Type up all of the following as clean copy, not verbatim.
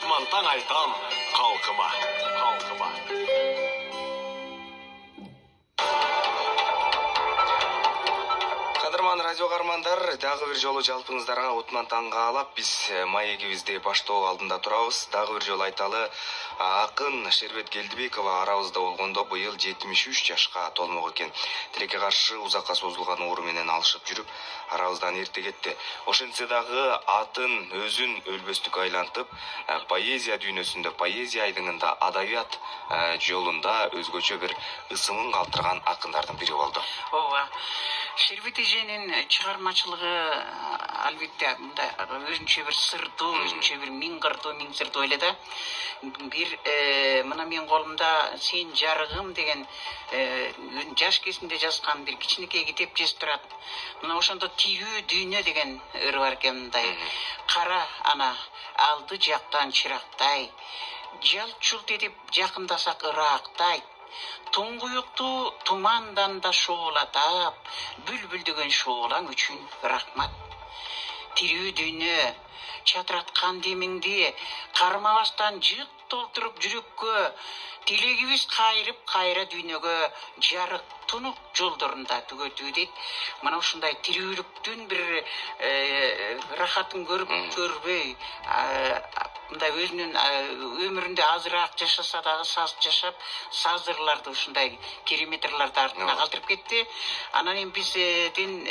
Отман таң айтам халкыма. Кадырман радио кармандар, дагы бир жолу жалпыңыздарга Отман таң каалап, биз маегибизди баштоо алдында турабыз. Дагы бир жолу айталы, акын Шербет Келдибекова арабызда болгондо быйыл 73 жашка толмок экен. Тилекке каршы узакка созулган оору менен алышып жүрүп, арабыздан эрте кетти. Ошентсе дагы атын өзүн өлбөстүккө айлантып, поэзия дүйнөсүндө, поэзия айдыңында, адабият жолунда өзгөчө бир ысымын калтырган акындардын бири болду. Ооба. Шербет эженин чыгармачылыгы албетте мындай өзүнчө бир сырдуу, өзүнчө бир миң кырдуу, миң сырдуу эле да. Бир мына менин колумда Сен жарыгым деген жаш кезинде жазган бир кичинекей китеп жазып турат. Мына ошондо тирүү дүйнө деген ыры бар экен мындай. Кара ана алды жактан чырактай, жалт-чулт этип жакындасак ырактай. Туңгуюкту тумандан да шоолатап, бүлбүлдөгөн шоолаң үчүн рахмат. Тирүү дүйнө чатыраткан демиңди кармабастан жыт толтуруп жүрөккө, тилегибиз кайрып кайра дүйнөгө жарык тунук жолдорунда түгөтүү дейт. Мына ушундай тирүүлүктүн бир рахатын көрүп көрбөй, мындай өзүнүн өмүрүндө азыраак жашаса дагы саз жашап, сазырларды ушундай кереметтерларды артына калтырып кетти. Анан эми биздин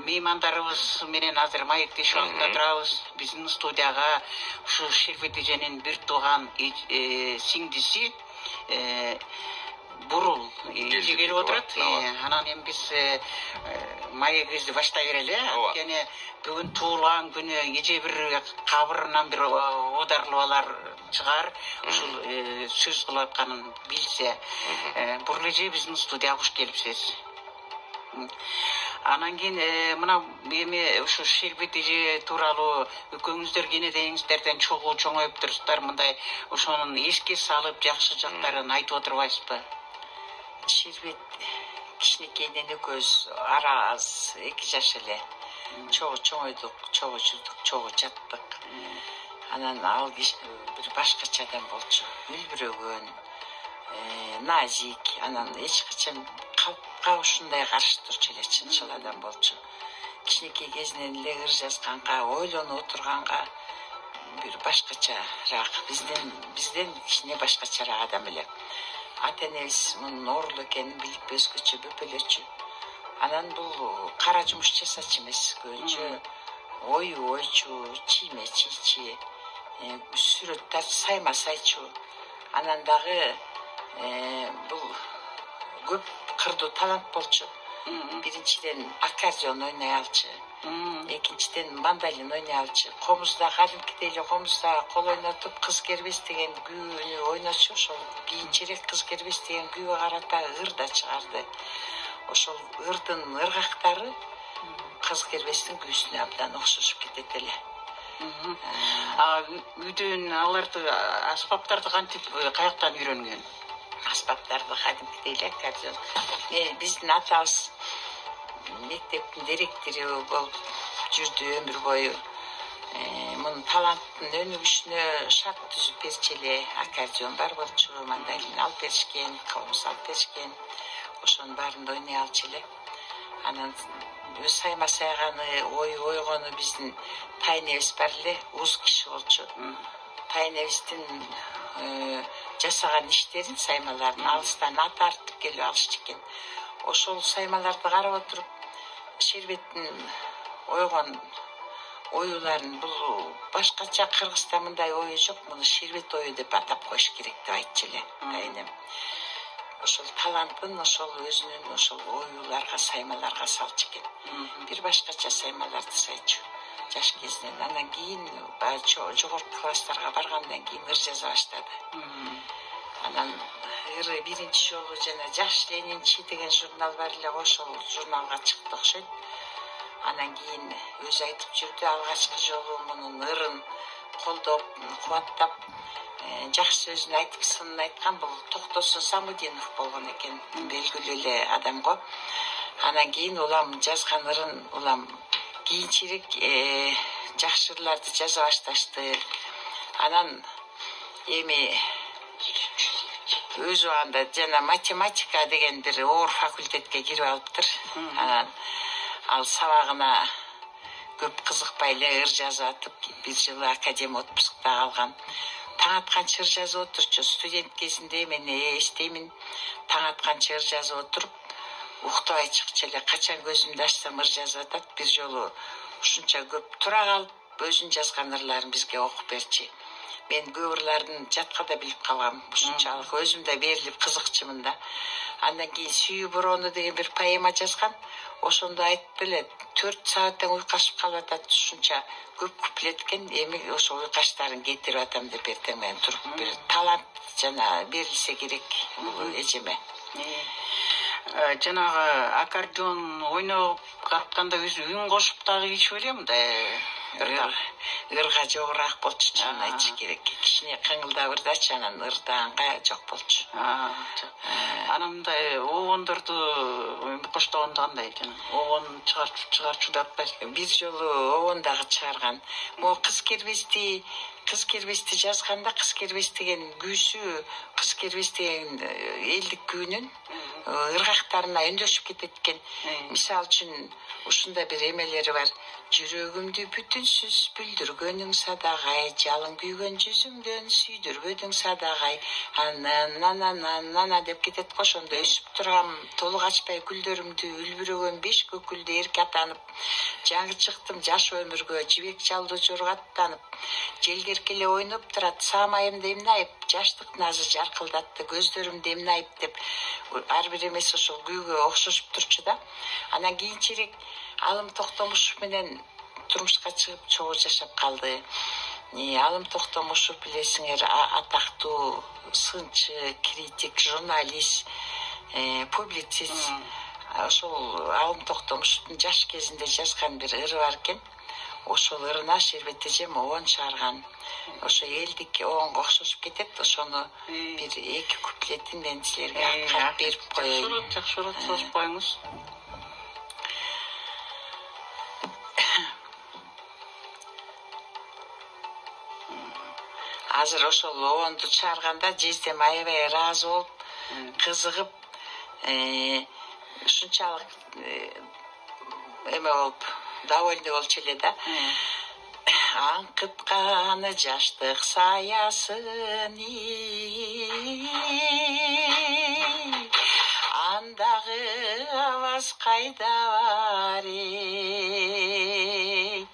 меймандарыбыз менен азыр маектешип алдында турабыз. Биздин студияга ушу Шербет эженин бир тууган сиңдиси Бурул келип отурат. Анан эми биз маегибизди баштай берели. Анткени бүгүн туулган күнү, эже бир кабырынан бир оодарылуулар чыгар, ушул сөз кылып атканын билсе. Бурул эже биздин студияга куш келипсиз. Анан кийин мына эми ушу Шербет эже тууралуу экөөңүздөр кенедениңиздерден чоңоюп турсуздар, мындай ошонун эске салып жакшы жактарын айтып отурбайсызбы? Шербет кичинекейден экөөбүз ара аз 2 жаш эле. Чоңойдук, чогуу жүрдүк, чогуу жаттык. Анан ал бир башкача адам болчу. Үлбүрөгөн, назик, анан эч качан калпка ушундай каршы турчу эле чынчыл адам болчу. Кичинекей кезинен эле ыр жазганга, ойлонуп отурганга бир башкачараак, бизден кичине башкачараак адам эле. Ата-энебиз мунун оорулуу экенин билип өзгөчө бөпөлөчү. Анан бул кара жумуш жасачу эмес, көбүнчө ойчу, чийме чийчи, сүрөттөр сайма сайчу. Анан дагы бул көп кырдуу талант болчу. Биринчиден аккордеон ойной алчу, экинчиден мандолин ойной алчу. Комузда кадимкидей эле комузда кол ойнотуп кыз кербес деген күүнү ойночу. Ошол кийинчерээк кыз кербес деген күүгө карата ыр да чыгарды. Ошол ырдын ыргактары кыз кербестин күүсүнө абдан окшошуп кетет эле. Үйдөн аларды аспаптарды кантип каяктан үйрөнгөн? Аспаптарды кадимкидей эле аккордеон. Биздин атабыз мектептин директору болуп жүрдү өмүр бою. Мунун таланттын өнүгүшүнө шарт түзүп берчү эле. Аккордеон бар болчу, мандолин алып беришкен, комуз алып беришкен. Ошонун баарын ойной алчу эле. Анан сайма сайганы, ойгону биздин тайнебиз бар эле, уз киши болчу. Тайнебиздин жасаган иштерин, саймаларын алыстан ат артып келип алышчу экен. Ошол саймаларды карап отуруп, Шербеттин ойгон оюларын бул башкача Кыргызда мындай ою жок, муну Шербет ою деп атап коюш керек деп айтчу эле тайнем. Ошол талантын, ошол өзүнүн ошол оюларга, саймаларга салчу экен. Бир башкача саймаларды сайчу жаш кезинен. Андан кийин жогорку класстарга баргандан кийин ыр жаза баштады. Анан ыры биринчи жолу жана Жаш Ленинчи деген журнал бар эле, ошол журналга чыкты окшойт. Анан кийин өзү айтып жүрдү, алгачкы жолу мунун ырын колдоп, кубаттап, жакшы сөзүн айтып, сынын айткан бул Токтосун Самудинов болгон экен, белгилүү эле адам го. Анан кийин улам жазган ырын, улам кийинчерээк жакшы ырларды жаза башташты. Анан эми өз убагында жана математика деген бир оор факультетке кирип алыптыр. Анан ал сабагына көп кызыкпай эле ыр жазып атып, бир жылы академия отпускта калган. Таң атканча ыр жазып отурчу. Студент кезинде мен эстеймин, таң атканча ыр жазып отуруп, уктабай чыкчу эле. Качан көзүмдү ачсам ыр жазып атат. Бир жолу ушунча көп тура калып, өзүн жазган ырларын бизге окуп берчи. Мен көп ырларын жатка да билип калгам. Ушунчалык өзүм да берилип кызыкчумун да. Андан кийин Сүйүү бороону деген бир поэма жазган. Ошондо айтып эле 4 сааттан уйкашып калып атат. Ушунча көп куплет экен. Эми ошо уйкаштарын кетирип атам деп эртең менен туруп бир талант жана берилсе керек эжеме. Жанагы аккордеон ойноп атканда өзү үн кошуп дагы ичип элем да. Ырга жогураак болчу, чынын айтыш керек. Кичине кыңылдап ырдачы, анан ырдаганга жок болчу. Анан мындай огондорду коштогондо кандай жана огон чыгарчу деп атпайсызбы? Бир жолу огон дагы чыгарган. Могу кыз кербести жазганда, кыз кербес деген күүсү, кыз кербес деген элдик күүнүн ыргактарына өндөшүп кетет экен. Мисалы үчүн ушундай бир эмелери бар. Жүрөгүмдү бүтүнсүз бүлдүргөнүң садагай, жалын күйгөн жүзүңдөн сүйдүрбөдүң садагай. Нана деп кетет го. Ошондо өсүп турган, толук ачпай гүлдөрүмдү үлбүрөгөн 5 көкүлдү эрке атанып, жаңы чыктым жаш өмүргө, жибек жалды жоргаттанып, желгерке эле ойноп турат, саамайым демнайып, жаштык назы жаркылдатты көздөрүм демнайып деп ар бир эмеси ошол күүгө окшошуп турчу да. Анан кийинчерээк Алым Токтомушев менен турмушка чыгып чогуу жашап калды. Алым Токтомушев билесиңер, атактуу сынчы, критик, журналист, публицист. Ошол Алым Токтомушевдун жаш кезинде жазган бир ыры бар экен. Ошол ырына Шербет эжем огон чыгарган. Ошо элдик огонго окшошуп кетет. Ошону бир 2 куплетин мен силерге акырып берип коеюн. Жакшыраак созуп коюңуз. Азыр ошол огонду чыгарганда жездем аябай ыраазы болуп, кызыгып, ушунчалык эме болуп, довольный болчу эле да. Аңкытканы жаштык саясын, андагы аваз кайда бар эй,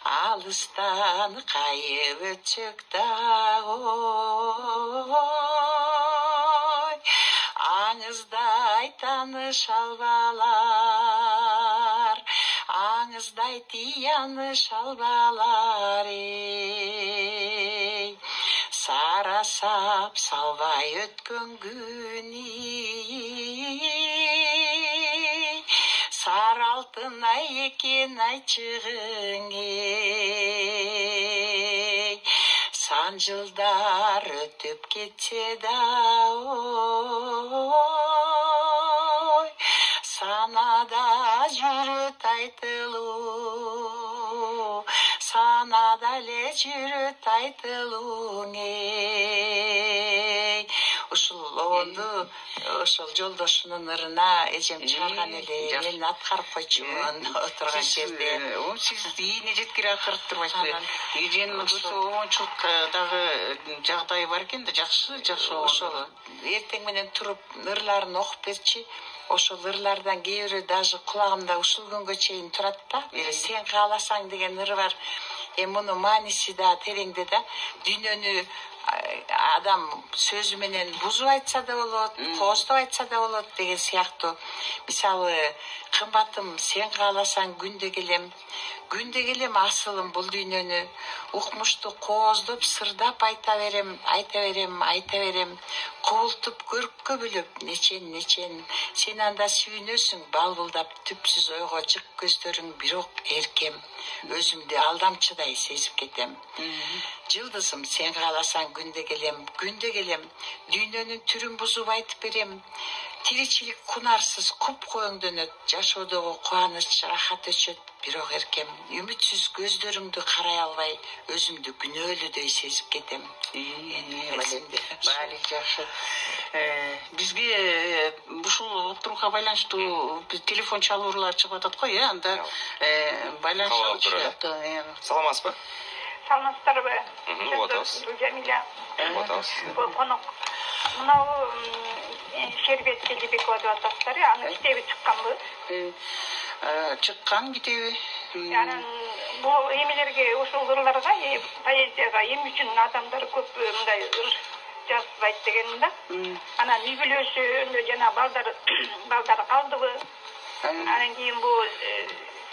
алыстан кайып өтсөк дагы ой, аңыздай таныш албалар, аңыздай тияныш албалар эй, сарасап салбай өткөн күн сары алтын ай экен айчыгың эй, сан жылдар өтүп кетсе да ой, санада жүрөт айтылуу, санада эле жүрөт айтылууң эй. Ушул огонду ошол жолдошунун ырына эжем чыгарган эле. Мен аткарып койчумун отурган жерде. Сиз ийине жеткире аткарып турбайсызбы? Эженин огончулук дагы жагдайы бар экен да, жакшы ошол эртең менен туруп ырларын окуп берчи. Ошол ырлардан кээ бирөө даже кулагымда ушул күнгө чейин турат да. Сен кааласаң деген ыры бар. Мунун мааниси да тереңде да. Дүйнөнү адам сөзү менен бузуп айтса да болот, кооздоп айтса да болот деген сыяктуу. Мисалы, кымбатым, сен кааласаң күндө келем асылым бул дүйнөнү, укмушту кооздоп сырдап айта берем, кубултуп көрккө бөлөп нечен, сен анда сүйүнөсүң балбылдап түпсүз ойго жык көздөрүң, бирок эркем, өзүмдү алдамчыдай сезип кетем. Жылдызым, сен кааласаң күндө келем, дүйнөнүн түрүн бузуп айтып берем. Тиричилик кунарсыз куп коңдөнөт, жашоодогу кубаныч рахат өчөт. бирок эркем үмүтсүз көздөрүңдү карай албай өзүмдү күнөөлүүдөй сезип кетем. Баали жакшы. Бизге ушул уктурууга байланыштуу телефон чалуулар чыгып атат го, анда байланышып. Саламатсызбы? Саламатсыздарбы? Угатабыз. Жамиля. Угатабыз. Конок. Мынау Шербет Келдибекова деп атасыздар, аны китеби чыкканбы? Чыккан китеби. Анан бул эмелерге, ушул ырларга, поэзияга эми үчүн адамдар көп мындай ыр жазбайт деген да. Анан үй бүлөсүндө жана балдар калдыбы? Анан кийин бул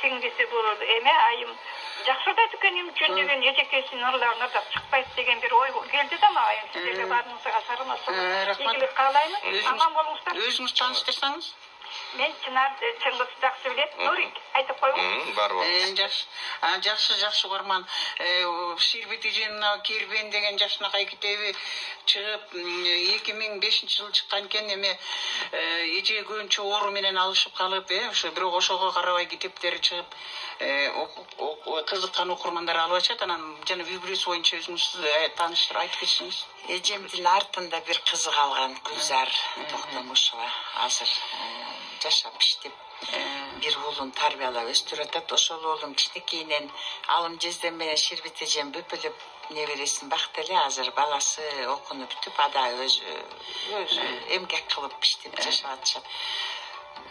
сиңдиси бул эме айым жакшырдайт экен эми үчүн деген эжекесинин ырларын ырдап чыкпайт деген бир ой келди да мага. Сиздерге баарыңызга саламатсызбы? Ийгилик каалайм. Аман болуңуздар. Өзүңүз тааныштырсаңыз? Мен Чынар Чыңгыз жакшы билет. Нурик айтып коюңуз. Бар. Жакшы угарман. Шербет эженин Кербен деген жашынакай китеби чыгып 2005-жылы чыккан экен. Эме эже көбүнчө оору менен алышып калып, ошо бирок ошого карабай китептери чыгып, кызыккан окурмандар алып ачат. Анан жана үй-бүлөсү боюнча өзүңүз тааныштырып айтып кетсеңиз. Эжемдин артында бир кызы калган Гүлзар Токтомушова азыр жашап иштеп бир уулун тарбиялап өстүрүп атат. Ошол уулум кичинекейинен алым жезден менен Шербет эжем бүпүлүп небересин бакты эле. Азыр баласы окунуп бүтүп, ада өзү эмгек кылып иштеп жашап атышат.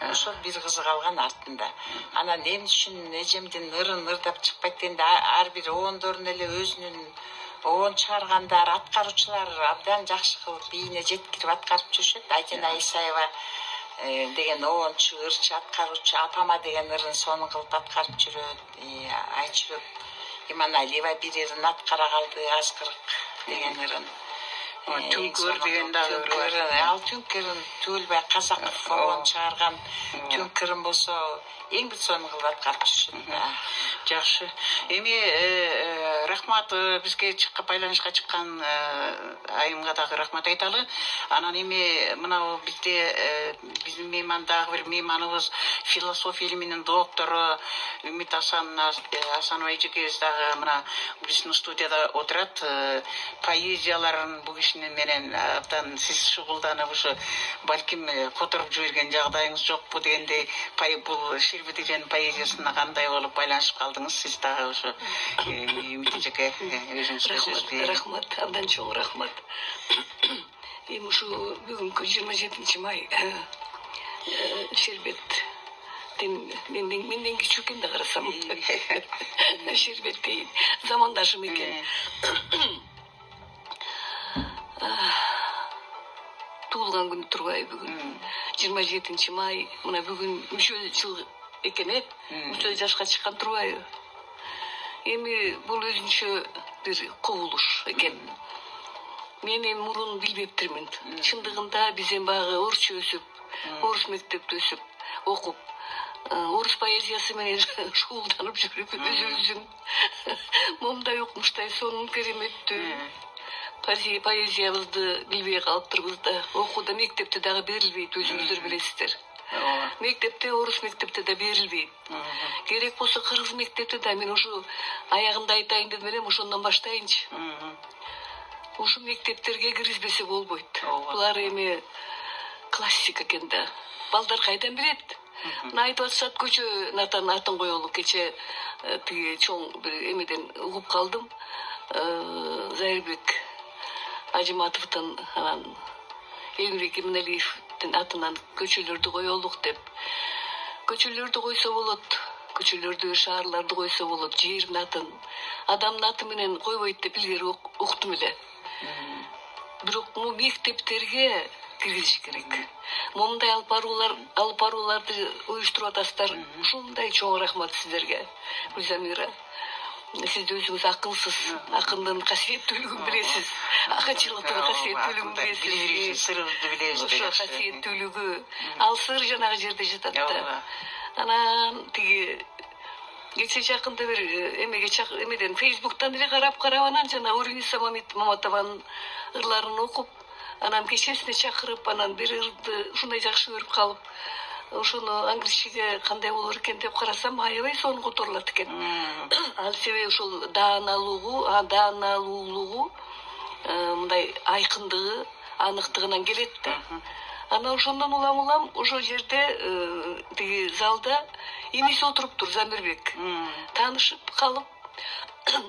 Ошол бир кызы калган артында. Анан эмне үчүн эжемдин ырын ырдап чыкпайт дегенде ар бир оондорун эле өзүнүн оон чыгаргандар, аткаруучулар абдан жакшы кылып бийине жеткирип аткарып жүрүшөт. Айтена Исаева деген оончу, ырчы, аткаруучу, апама деген ырын сонун кылып аткарып жүрөт. Айчүрөк Иманалиева бир ырын аткара калды, Азкырык деген ырын. Түнкөр деген дагы бар. Ал Түнкөрүн Түгүлбай Казаков оон чыгарган Түнкөрүн болсо эң бир сонун кылып аткарып жүрүшөт. Жакшы. Эми рахмат, бизге чыккан байланышка чыккан айымга дагы рахмат айталы. Анан эми мына бизде биздин мейман дагы бир мейманыбыз философия илиминин доктору Үмүт Асанова эжекебиз дагы мына биздин студияда отурат. Поэзияларын бул кишинин менен абдан сиз шугулданып, ушу балким которуп жиберген жагдайыңыз жокпу дегендей, бул Шербет эженин поэзиясына кандай болуп байланышып калдыңыз? Сиз дагы ушу Үмүт эжеке өзүңүз рахмат, абдан чоң рахмат. Эми ушу бүгүнкү 27 май менден кичүү экен да карасам. Шербет дейин замандашым экен. Туулган күнү турбай бүгүн 27 май, мына бүгүн мүчө жыл экен, мүчө жашка чыккан турбайбы? Эми бул өзүнчө бир кубулуш экен. Мен эми мурун билбептирмин. Чындыгында биз эми баягы орусча өсүп, орус мектепте өсүп, окуп, орус поэзиясы менен шугулданып жүрүп, өзүбүздүн момундай окумуштай сонун кереметтүү поэзиябызды билбей калыптырбыз да. Окууда мектепте дагы берилбейт, өзүңүздөр билесиздер. Мектепте, орус мектепте да берилбейт. Керек болсо кыргыз мектепте да, мен ушу аягында айтайын дедим элем, ошондон баштайынчы. Ушу мектептерге киргизбесе болбойт. Булар эми классика экен да. Балдар кайдан билет? Мына айтып атышат, көчө атын коелу. Кече тиги чоң бир эмеден угуп калдым. Зайырбек Ажиматовдун анан Элмирбек Иманалиевдин атынан көчөлөрдү коелук деп. Көчөлөрдү койсо болот, көчөлөрдү, шаарларды койсо болот, жердин атын, адамдын аты менен койбойт деп илгери уктум эле. Бирок бул мектептерге киргизиш керек. Момундай алып барууларды уюштуруп атасыздар. Ушундай чоң рахмат сиздерге, Гүлзамира. Сиз өзүңүз акылсыз, акындын касиеттүүлүгүн билесиз. Акынчылыктын касиеттүүлүгүн билесиз. Сырыбызды билебиз. Ошо касиеттүүлүгү, ал сыр жанагы жерде жатат да. Анан тиги кече жакында бир эмеден Фейсбуктан эле карап анан жана Уриниса Маматованын ырларын окуп, анан кечесине чакырып, анан бир ырды ушундай жакшы көрүп калып, ошону англисчеге кандай болор экен деп карасам аябай сонун которулат экен. Ал себеби ошол дааналуулугу мындай айкындыгы, аныктыгынан келет да. Ана ошондон улам ошол жерде тиги залда эмиси отуруптур, Замирбек. Таанышып калып,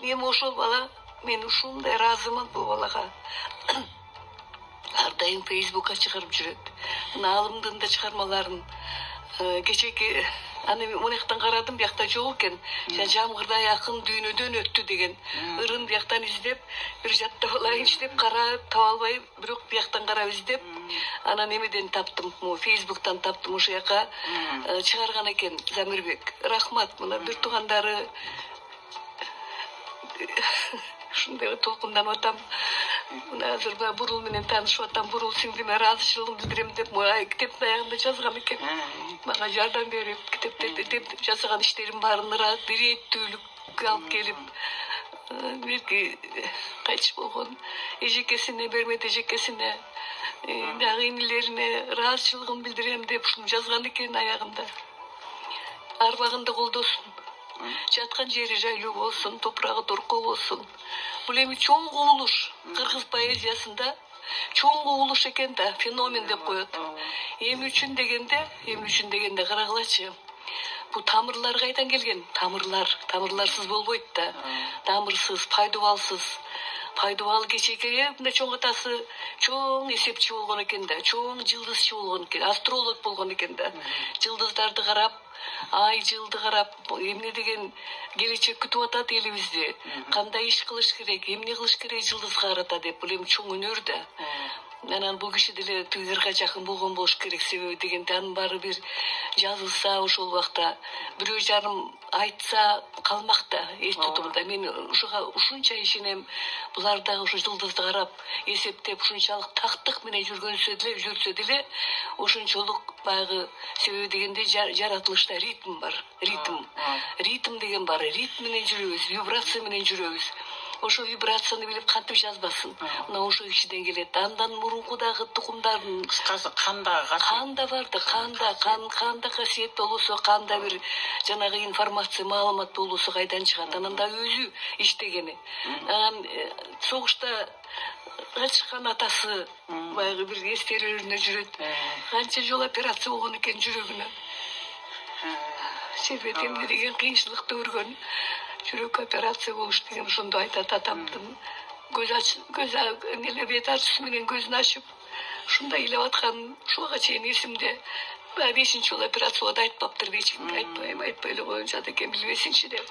эми ошол бала мен ушундай ыраазымын бул балага. Ар дайым Фейсбукка чыгарып жүрөт. Наалымдын да чыгармаларын кечеки аны монактан карадым, биякта жок экен. Жамгырдай акын дүйнөдөн өттү деген ырын бияктан издеп, бир жаттап алайынчы деп карап таба албай, бирок бияктан карап издеп, анан эмеден таптым, Фейсбуктан таптым, ошол жака чыгарган экен Замирбек. Рахмат, мына бир туугандары ушундай толкунданып атам. Мына азыр Бурул менен таанышып атам. Бурул сиңдиме ыраазычылыгымды билдирем деп китептин аягында жазган экен. Мага жардам берип, китепте жазган иштерим баарын ирээттүүлүккө алып келип, белки кайтыш болгон эжекесине, бермет эжекесине, дагы инилерине ыраазычылыгымды билдирем деп ушуну жазган экен аягында. Арбагында колдосун. Жаткан жери жайлуу болсун, топурагы торкоо болсун. Бул эми чоң кубулуш, кыргыз поэзиясында чоң кубулуш экен да, феномен деп коет. Эми үчүн дегенде карагылачы. Бул тамырлар кайдан келген? Тамырларсыз болбойт да. Тамырсыз, пайдубал кечеке мындай чоң атасы чоң эсепчи болгон экен да, чоң жылдызчы болгон экен, астролог болгон экен да. Жылдыздарды карап, ай жылды карап, эмне деген келечек күтүп атат элибизди, кандай иш кылыш керек, эмне кылыш керек жылдызга карата деп, бул эми чоң өнөр да. Анан бул киши деле тыгырга жакын болгон болуш керек, себеби дегенде анын баары бир жазылса ошол убакта бирөө жарым айтса калмак да эч тутумда. Мен ушуга ушунча ишенем. Булар дагы ушу жылдызды карап, эсептеп ушунчалык тактык менен жүрсө деле ошончолук баягы, себеби дегенде жаратылышта ритм бар. Ритм деген бар. Ритм менен жүрөбүз, вибрация менен жүрөбүз. Ошо вибрацияны билип кантип жазбасын. Мына ошо кишиден келет. Андан мурункудагы тукумдардын кыскасы канда барды, канда касиет болсо, канда бир жанагы информация, маалымат болсо кайдан чыгат? Анан да өзү иштегени. Согушта качкан атасы баягы бир эстелеринде жүрөт. Канча жол операция болгон экен жүрөгүнө. Себеби эмне деген кыйынчылыкты көргөн. Жүрөк операция болуш деген ошондо айтат атамдын. Көз бет ачысы менен көзүн ачып, ушундай элеп аткан ушуга чейин эсимде. 5-чи жол операция болот айтпаптыр, айтпай эле коюнчат экен, билбесиңчи деп.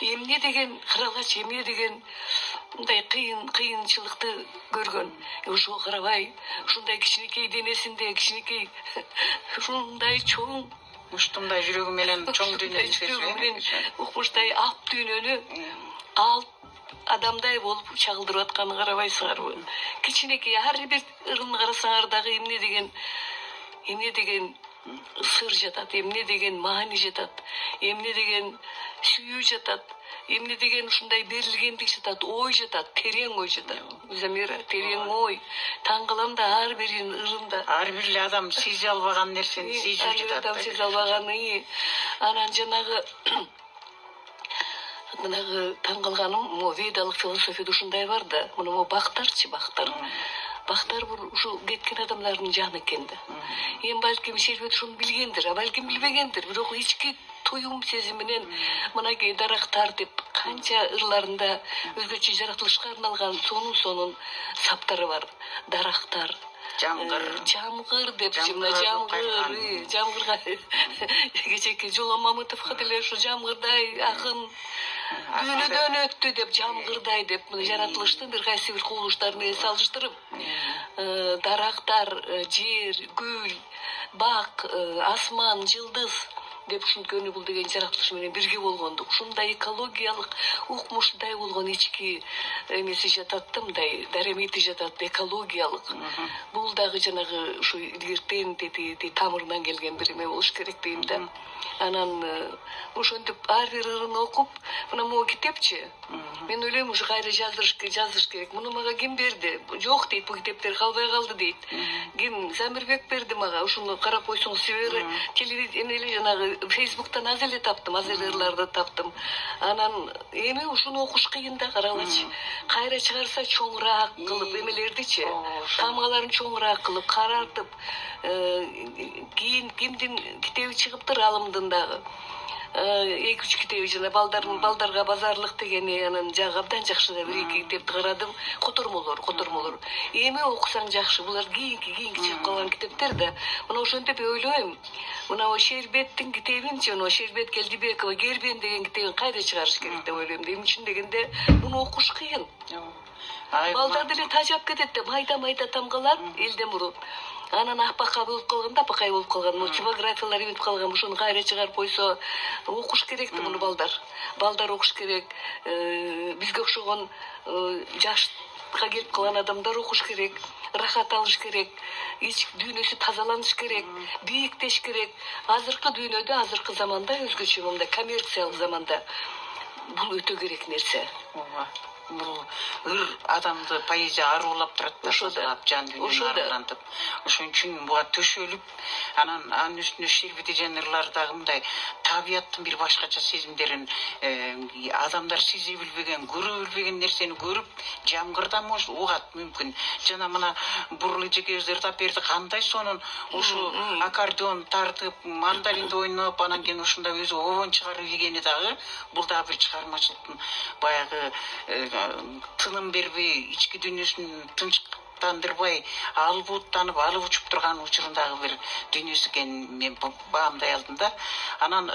Эмне деген каралачы, эмне деген мындай кыйынчылыкты көргөн. Ошого карабай, ушундай кичинекей денесинде, кичинекей ушундай чоң муштумдай жүрөгү менен чоң дүйнөнү укмуштай ап дүйнөнү алып адамдай болуп чагылдырып атканын карабайсыңарбы? Кичинекей ар бир ырын карасаңар дагы эмне деген сыр жатат, эмне деген маани жатат, эмне деген сүйүү жатат, эмне деген ушундай берилгендик жатат, ой жатат, терең ой жатат. Замира, терең ой. Таң калам да ар бир ырында. Ар бир адам сезе албаган нерсени сезип жатат. Адам сезе албаганы. Анан жанагы мынагы таң калганым, ведалык философияда ушундай бар да. Мына бактарчы, бактар. Бактар бул ушу кеткен адамдардын жаны экен да. Эми балким Шербет ушуну билгендир, а балким билбегендир. Бирок ички туюм сезим менен мынакей дарактар деп канча ырларында өзгөчө жаратылышка арналган сонун саптары бар. Дарактар, жамгыр депчи, мына жамгырга кечеки Жолон Мамытовго деле ушу жамгырдай акын дүйнөдөн өттү деп, жамгырдай деп жаратылыштын бир кайсы бир кубулуштарын эс алыштырып, дарактар, жер, гүл, бак, асман, жылдыз деп түшүнткөнү бул деген жаратылыш менен бирге болгондук. Ушундай экологиялык укмуштай болгон ички эмеси жатат да, мындай дарамети жатат, экологиялык. Бул дагы жанагы ушу илгертен тамырынан келген бир эме болуш керек дейм да. Анан ошентип ар бир ырын окуп, мына могу китепчи. Мен ойлойм, ушу кайра жазыш керек. Муну мага ким берди? Жок дейт, бул китептер калбай калды дейт. Ким? Замирбек берди мага. Ушуну карап койсоң, себери телевидение жанагы Facebooktан аз эле таптым, аз эле ырларды таптым. Анан эми ушуну окуш кыйын да, карагычы. Кайра чыгарса чоңураак кылып эмелердичи, тамгаларын чоңураак кылып карартып, кийин кимдин китеби чыгыптыр алымдын дагы. 2-3 китеби жана балдарга базарлык дегени, анан жагы абдан жакшы да 1-2 китепти карадым. Котормолор. Эми окусаң жакшы. Булар кийинки чыгып калган китептер да. Мына ошентип ойлойм. Мына Шербеттин китебинчи, мына Шербет Келдибекова Гербен деген китебин кайра чыгарыш керек деп ойлойм. Эмне үчүн дегенде, муну окуш кыйын. Балдар деле тажап кетет да, майда тамгалар элден мурун. Анан апакай болуп калган, мына типографиялар өтүп калган, ушуну кайра чыгарып койсо, окуш керек да муну балдар. Балдар окуш керек. Бизге окшогон жашка келип калган адамдар окуш керек, рахат алыш керек, ич дүйнөсү тазаланыш керек, бийиктеш керек. Азыркы дүйнөдө, азыркы заманда, өзгөчө мындай коммерциялык заманда бул өтө керек нерсе. Бул ыр адамды поэзия арулап турат да, ошолап жан дүйнөнү арулантып. Ошон үчүн буга төшөлүп, анын үстүнө Шербет эженин ырлары дагы мындай табияттын бир башкача сезимдерин адамдар сезе билбеген, көрө билбеген нерсени көрүп, жамгырдан угат мүмкүн. Жана мына Бурлы эжекебиз ырдап берди, кандай сонун ушу аккордеон тартып, мандолинди ойноп, анан кийин ушундай өзү обон чыгарып ийгени дагы бул дагы бир чыгармачылыктын баягы тыным бербей, ички дүйнөсүн тынчтандырбай, алып буттанып, алып учуп турган учурундагы бир дүйнөсү экенин мен баамдай алдым да. Анан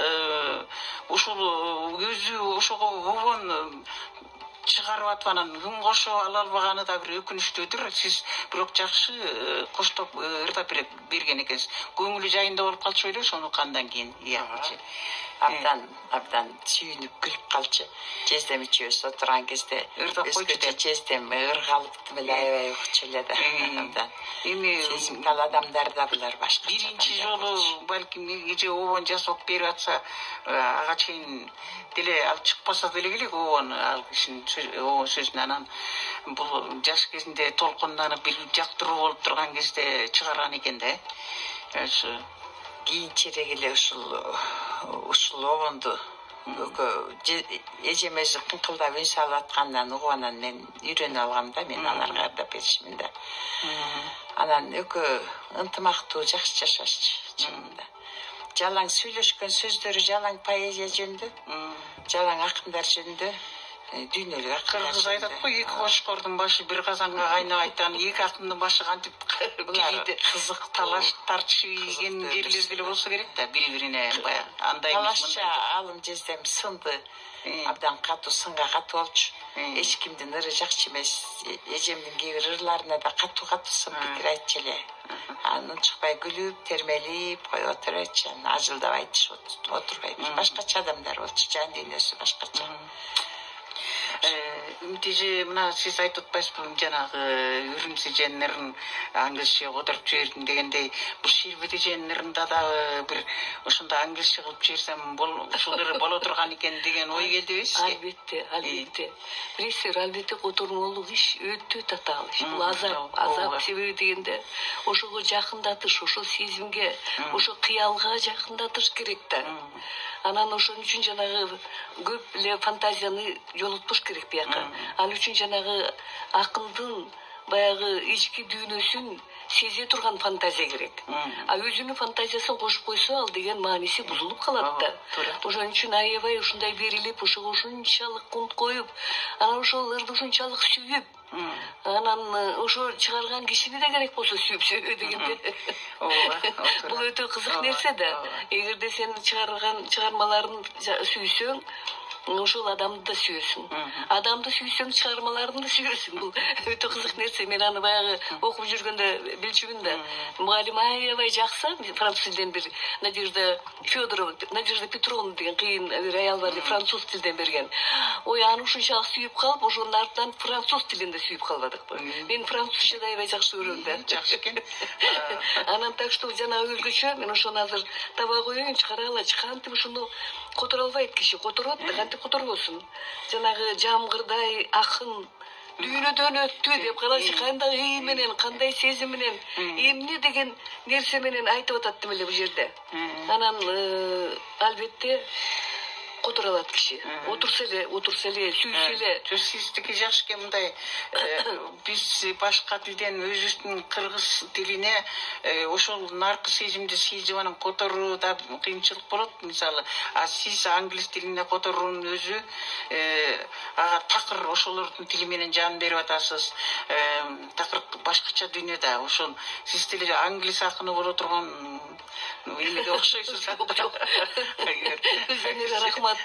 ушул өзү ошого обон чыгарып атып, анан үн кошо ала албаганы да бир өкүнүчтүүдүр. Сиз бирок жакшы коштоп ырдап берген экенсиз. Көңүлү жайында болуп калчу эле ошону уккандан кийин. Абдан сүйүнүп күлүп калчу. Жездем үчөөбүз отурган кезде өзгөчө жездем ыргалыптым эле, аябай укчу эле да. Абдан. Эми сезимтал адамдар да булар башка. Биринчи жолу балким эже обон жасап берип атса, ага чейин деле ал чыкпаса деле керек обон, ал кишинин сөзүнө. Анан бул жаш кезинде толкунданып, бир жактыруу болуп турган кезде чыгарган экен да. Кийинчерээк эле ушул обонду эжем өзү кыңкылдап үн салып аткандан угуп, анан мен үйрөнүп алгам да, мен аларга ырдап беришимин да. Анан экөө ынтымактуу жакшы жашашчы чынында. Жалаң сүйлөшкөн сөздөрү жалаң поэзия жөнүндө, жалаң акындар жөнүндө, дүйнөлүк акындар. Кыргыз айтат го, эки кошкордун башы бир казанга кайнап айтан, эки акындын башы кантип кызык талаш тартышып ийген жерлер деле болсо керек да, бири-бирине баягы андай талашчы алым жездем сынды, абдан катуу, сынга катуу болчу. Эч кимдин ыры жакчы эмес. Эжемдин кээ бир ырларына да катуу сын пикир айтчу эле. Анын унчукпай күлүп, термелип коюп отурчу, ажылдап айтышып отурбайбыз. Башкача адамдар болчу, жан дүйнөсү башкача. Үмүт эже, мына сиз айтып атпайсызбы, жанагы Үрүмчи эженин ырын англисче которуп жибердим дегендей, бул Шербет эженин ырында дагы бир ошондой англисче кылып жиберсем ушул ыры боло турган экен деген ой келдиби сизге? Албетте. Билесиздер, албетте котормолук иш өтө татаал иш. Бул азап себеби дегенде, ошого жакындатыш, ошо сезимге, ошо кыялга жакындатыш керек да. Анан ошон үчүн жанагы көп эле фантазияны жолотпош керек бияка. Ал үчүн жанагы акындын баягы ички дүйнөсүн сезе турган фантазия керек. Өзүнүн фантазиясын кошуп койсо, ал деген мааниси бузулуп калат да. Ошон үчүн аябай ушундай берилип, ошого ушунчалык кунт коюп, анан ошол ырды ушунчалык сүйүп, анан ошо чыгарган кишини да керек болсо сүйүп дегенде. Бул өтө кызык нерсе да. Эгерде сен чыгарган чыгармаларын сүйсөң, ошол адамды да сүйөсүң. Адамды сүйсөң, чыгармаларын да сүйөсүң. Бул өтө кызык нерсе. Мен аны баягы окуп жүргөндө билчүмүн да. Мугалим аябай жакса, француз тилден бир Надежда Петровна деген кыйын бир аял бар, француз тилден берген. Ой, аны ушунчалык сүйүп калып, ошонун артынан француз тилинде сүйүп калбадыкпы. Мен французча да аябай жакшы көрөм да. Жакшы экен. Анан так что жанагы өзгөчө, мен ошону азыр таба коеюн, чыгаралачы. Кантип ушуну которо албайт киши, которот да кантип которбосун. Жанагы жамгырдай акын дүйнөдөн өттү деп карачы, кандай ый менен, кандай сезим менен, эмне деген нерсе менен айтып атат эле бул жерде. Анан албетте которо алат киши. Отурса эле, сүйсө эле. Сиздики жакшы экен мындай. Биз башка тилден өзүбүздүн кыргыз тилине ошол наркы сезимди сезип анан которуу да кыйынчылык болот мисалы. А сиз англис тилине которуунун өзү ага такыр ошолордун тили менен жан берип атасыз. Такыр башкача дүйнө да. Ошол сиз деле англис акыны боло турган эмеге окшойсуз. Өзүңөр рахмат.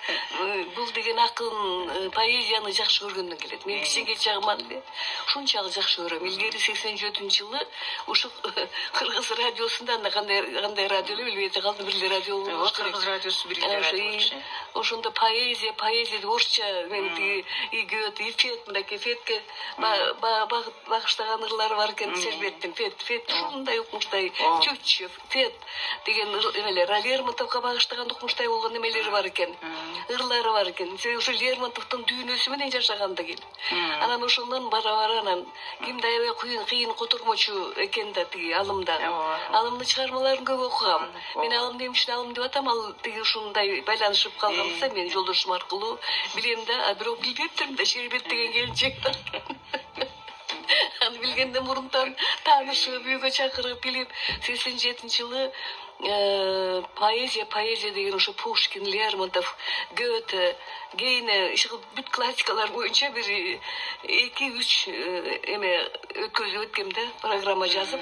Бул деген акын поэзияны жакшы көргөндөн келет. Мен кичине чагыман эле ушунчалык жакшы көрөм. Илгери 87-жылы ушу Кыргыз радиосунда кандай радио билбей калдым, бир радио болуш керек. Кыргыз радиосу бир радио. Ошондо поэзия деп орусча мен игөт, эфет, мындай эфетке багыштаган ырлары бар экен, Сербеттин фет, ушундай укмуштай, чүччө, фет деген эмелер, Лермонтовго багыштаган укмуштай болгон эмелери бар экен. Ырлары бар экен. Ошо Лермонтовдун дүйнөсү менен жашаган деген. Анан ошондон бара анан кимди аябай кыйын котормочу экен да тиги алымда. Алымдын чыгармаларын көп окугам. Мен алымды эмне алым деп атам, ал тиги ушундай байланышып калганса мен жолдошум аркылуу билем да, бирок билбептирмин да Шербет деген келинчек бар. Аны билгенден мурунтан таанышып, үйгө чакырып билип, 87-жылы поэзия деген ошо Пушкин, Лермонтов, Гёте, Гейне, бүт классикалар боюнча бир 2-3 эме өткөзүп да, программа жазып.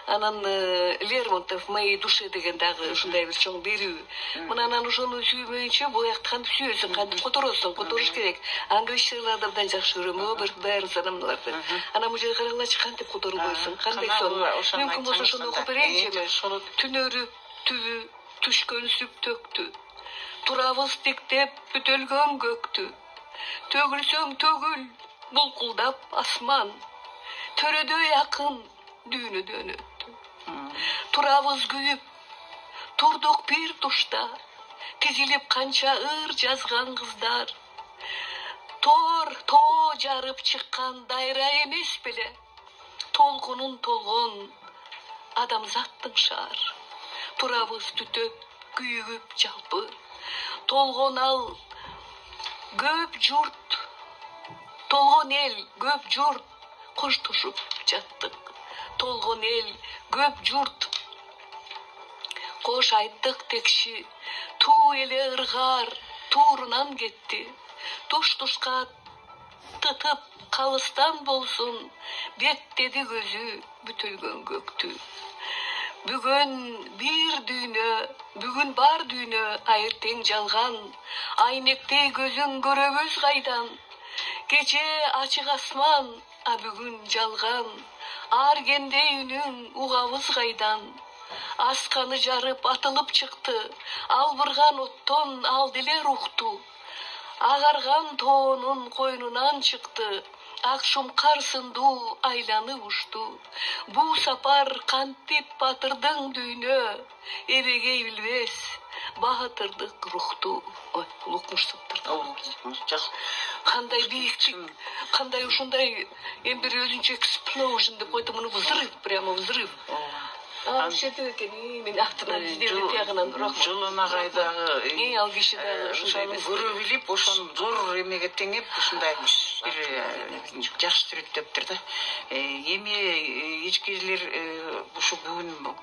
Анан Лермонтов «Моей душе» деген дагы ушундай бир чоң берүү. Мынанан ошону сүймөйүнчө буякты кантип сүйөсүң, кантип которуш керек. Англис жырларды абдан жакшы көрөм, баарын санамдарды. Анан бул жерге карагылачы кантип которбойсуң, кандай сон. Мүмкүн болсо ошону окуп берейинчи. Түнөрүп түбү түшкөн сүп төктү. Турабыз тиктеп бүтөлгөн көктү. Төгүлсөң төгүл, булкулдап асман. Төрөдөй акын дүйнөдөн өттү. Турабыз күйүп, турдук бир тушта. Тизилип канча ыр жазган кыздар. Тоо жарып чыккан дайра эмес беле. Толкунун толгон адамзаттын шаар. Турабыз түтөп, күйүгүп жалпы. Толгон ал көп журт. Толгон эл көп журт. Коштошуп жаттык. Толгон эл көп журт. Кош айттык текши. Туу эле ыргар туурунан кетти. Туш-тушка тытып калыстан болсун. Беттеди көзү бүтөлгөн көктү. Бүгүн бир дүйнө, бүгүн бар дүйнө айыртең жалган. Айнектей көзүң көрөбүз кайдан. Кече ачык асман, а бүгүн жалган. Ар кендей үнүң угабыз кайдан. Асканы жарып атылып чыкты. Албырган оттон алды эле рухту. Агарган тоонун койнунан чыкты. Акшум карсындуу айланып ушту. Бул сапар кантип батырдың дүйнө. Эбегей билбес баатырдык рухту. Ой, укмуштуптур. Кандай бийиктик, кандай ушундай эми бир өзүнчө экспложен деп коет, муну взрыв, прямо взрыв. Шетип экен, мен актынан издеп тиягынан бирок жолуна кайдагы ал киши дагы ошону көрө билип, ошону зор эмеге теңеп, ушундай бир жакшы сүрөттөптүр да. Эми ичкилер ушу бүгүн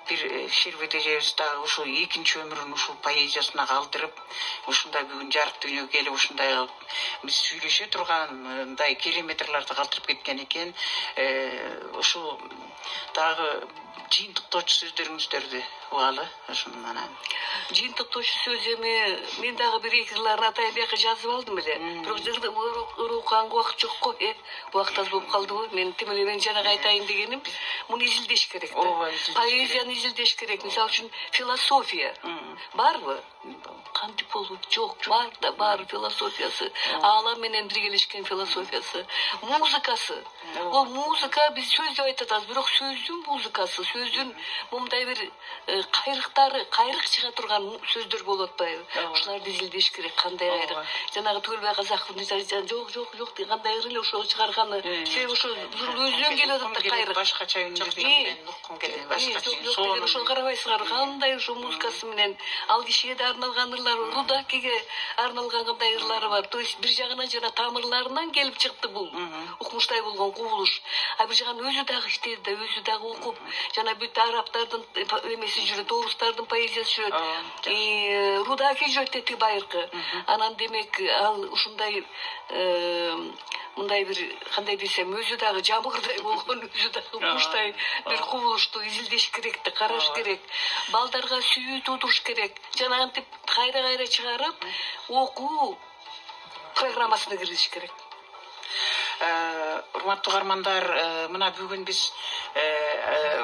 бир Шербет эжебиз дагы ушу экинчи өмүрүн ушул поэзиясына калтырып, ушундай бүгүн жарык дүйнөгө келип, ушундай биз сүйлөшө тургандай керемет ырларды калтырып кеткен экен. Ушу дагы жыйынтыктоочу сөздөрүңүздөрдү угалы ошону анан жыйынтыктоочу сөз эми мен дагы бир эки кырларын атайын бияка жазып алдым эле. Бирок жырды уруканга убакыт жок го, убакыт аз болуп калдыбы. Мен тим эле мен жана айтайын дегеним, муну изилдеш керек да. Поэзияны изилдеш керек. Мисалы үчүн философия барбы? Кантип болуп жок, бар да бар философиясы. Аалам менен биргелешкен философиясы. Музыкасы. Ол музыка биз сөз деп айтатабыз, бирок сөздүн музыкасы, сөздүн мындай бир кайрык чыга турган сөздөр болуп атпайбы? Ушуларды изилдеш керек, кандай кайрык. Жанагы Түгөлбай Казаковдун жок деген кандай эле ошол чыгарганы. Себеби ошол өзүнөн келип атат да кайрык. башкача үндү уккум келет, башкача. Ошол карабайсыңар, кандай ошо музыкасы менен ал кишиге да арналган ырлары, Рудакиге арналган кандай ырлары бар. То есть бир жагынан жана тамырларынан келип чыкты бул. Укмуштай болгон кубулуш. А бир жагынан өзү дагы иштеди да, өзү дагы окуп, жана бүт арабтардын эмеси жүрөт, орустардын поэзиясы жүрөт. Рудаки жүрөт дети байыркы. Анан демек ал ушундай мындай бир кандай десем, өзү дагы жамырдай болгон, өзү дагы укмуштай бир кубулушту изилдеш керек да, караш керек. Балдарга сүйүү туудуруш керек. Жана антип кайра чыгарып, окуу программасына киргизиш керек. Урматтуу угармандар, мына бүгүн биз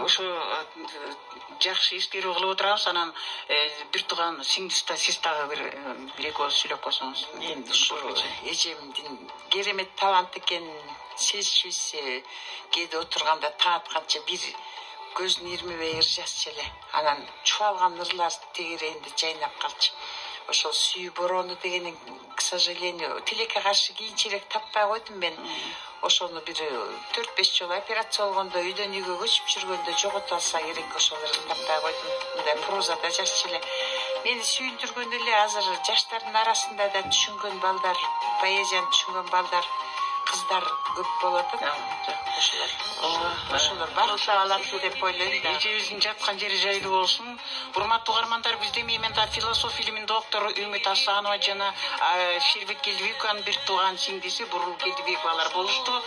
ошо жакшы эскерүү кылып отурабыз. Анан бир тууган сиңдиси да, сиз дагы бир эки ооз сүйлөп койсоңуз. Эми ушу эжемдин керемет талант экенин сезишибиз кээде отурганда таң атканча бир көзүн ирмебей ыр жазчу эле. Анан чуалган ырлар тегерегинде жайнап калчу. Ошол сүйүү бороону дегенин, к сожалению, тилекке каршы кийинчерээк таппай койдум мен. Ошону бир 4-5 жолу операция болгондо үйдөн үйгө көчүп жүргөндө жогото алса керек, ошолорду таппай койдум. Мындай прозада жазчу эле. Мени сүйүндүргөн эле азыр жаштардын арасында да түшүнгөн балдар, поэзияны түшүнгөн балдар, кыздар көп болуп атат. Ошолор барыша алат деп ойлойм да. Эжебиздин жаткан жери жайлуу болсун. Урматтуу угармандар, бизде мында философия илиминин доктору Үмүт Асанова жана Шербет Келдибекованын бир тууган сиңдиси Бурул Келдибековалар болушту.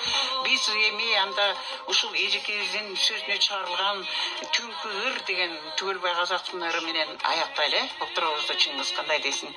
Биз эми анда ушул эжекебиздин сөзүнө чыгарылган Түнкү ыр деген Түгөлбай Казаковдун ыры менен аяктайлы. Докторубузду Чыңгыз кандай десин?